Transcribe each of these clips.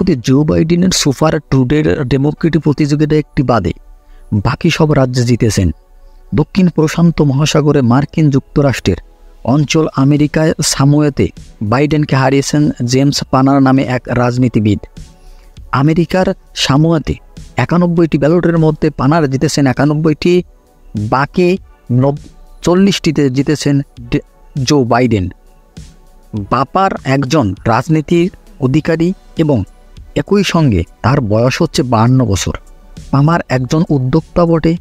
রাষ্ট্রপতি জো বাইডেনের super টুডের Democratic প্রতিযোগিতা একটি বাদে বাকি সব রাজ্যে জিতেছেন। দক্ষিণ প্রশান্ত মহাসাগরে মার্কিন যুক্তরাষ্ট্রের অঞ্চল আমেরিকায় সামোয়াতে বাইডেনকে হারিয়েছেন জেমস পানার নামে এক রাজনীতিবিদ। আমেরিকার সামোয়াতে 91টি ব্যালটের মধ্যে পানার জিতেছেন 91টি, বাকি 40টিতে জিতেছেন জো বাইডেন। বাপার একজন রাজনীতির অধিকারী এবং একই সঙ্গে তার বয়স হচ্ছে 52 বছর। পামার একজন উদ্যোক্তা বটে।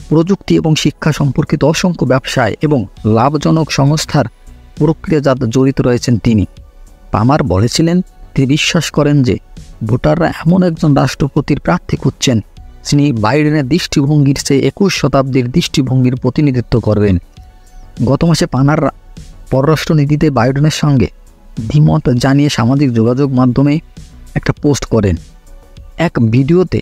প্রযুক্তি এবং শিক্ষা সম্পর্কিত অসংখ্য ব্যবসায় এবং লাভজনক সংস্থার প্রক্রিয়াজাত জড়িত রয়েছেন তিনি। পামার বলেছিলেন তিনি বিশ্বাস করেন যে ভোটাররা এমন একজন রাষ্ট্রপতির প্রার্থী খুঁজছেন যিনি বাইডেনের দৃষ্টিভঙ্গির চেয়ে 21 শতাব্দীর দৃষ্টিভঙ্গির প্রতিনিধিত্ব করবেন। গত মাসে পানার পররাষ্ট্রনীতিতে বাইডেনের সঙ্গে দ্বিমত জানিয়ে সামাজিক যোগাযোগ মাধ্যমে একটা পোস্ট করেন। এক ভিডিওতে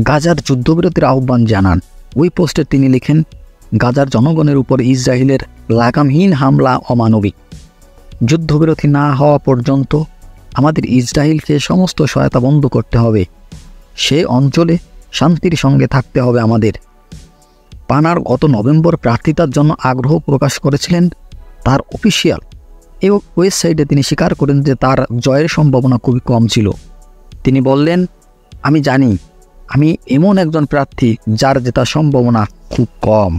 গাজার যুদ্ধবিরতির আহ্বান জানান। ওই পোস্টে তিনি লেখেন, গাজার জনগণের উপর ইসরায়েলের লাগামহীন হামলা অমানবিক। যুদ্ধবিরতি না হওয়া পর্যন্ত আমাদের ইসরায়েলকে সমস্ত সহায়তা বন্ধ করতে হবে। সে অঞ্চলে শান্তির সঙ্গে থাকতে হবে আমাদের। পানার গত নভেম্বর প্রার্থিতার জন্য আগ্রহ প্রকাশ করেছিলেন। তার অফিসিয়াল এবং ওয়েবসাইটে তিনি স্বীকার করেন যে তার জয়ের সম্ভাবনা খুবই কম ছিল। তিনি বললেন, আমি জানি আমি এমন একজন প্রার্থী যার জেতার সম্ভাবনা খুব কম।